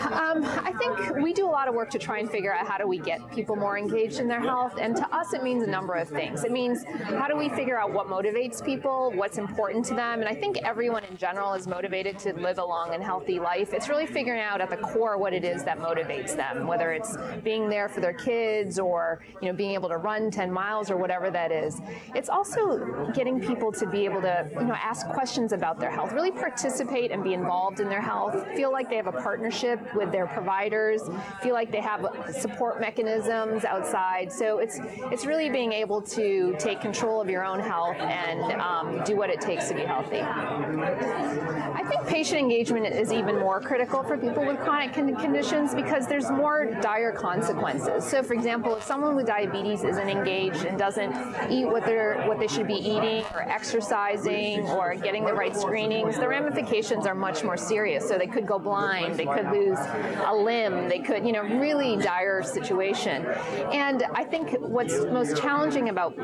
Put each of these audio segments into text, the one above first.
I think we do a lot of work to try and figure out how do we get people more engaged in their health, and to us it means a number of things. It means how do we figure out what motivates people, what's important to them, and I think everyone in general is motivated to live a long and healthy life. It's really figuring out at the core what it is that motivates them, whether it's being there for their kids or being able to run 10 miles or whatever that is. It's also getting people to be able to ask questions about their health, really participate and be involved in their health, feel like they have a partnership with their providers, feel like they have support mechanisms outside. So it's really being able to take control of your own health and do what it takes to be healthy. I think patient engagement is even more critical for people with chronic conditions because there's more dire consequences. So for example, if someone with diabetes isn't engaged and doesn't eat what they should be eating or exercising or getting the right screenings, the ramifications are much more serious. So they could go blind, they could lose a limb, they could, really dire situation. And I think what's most challenging about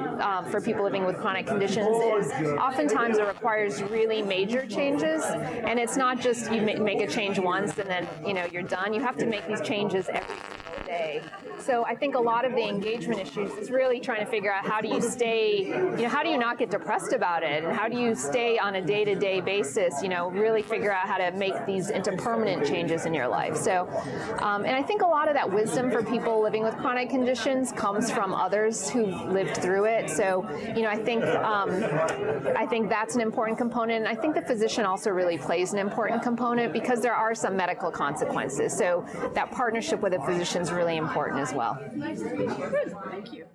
for people living with chronic conditions is oftentimes it requires really major changes, and it's not just you make a change once and then you're done. You have to make these changes every single day. So I think a lot of the engagement issues is really trying to figure out how do you stay, how do you not get depressed about it, and how do you stay on a day-to-day basis, really figure out how to make these into permanent changes in your life. So, and I think a lot of that wisdom for people living with chronic conditions comes from others who've lived through it. So, I think that's an important component. And I think the physician also really plays an important component because there are some medical consequences. So that partnership with a physician is really important as well. Good. Thank you.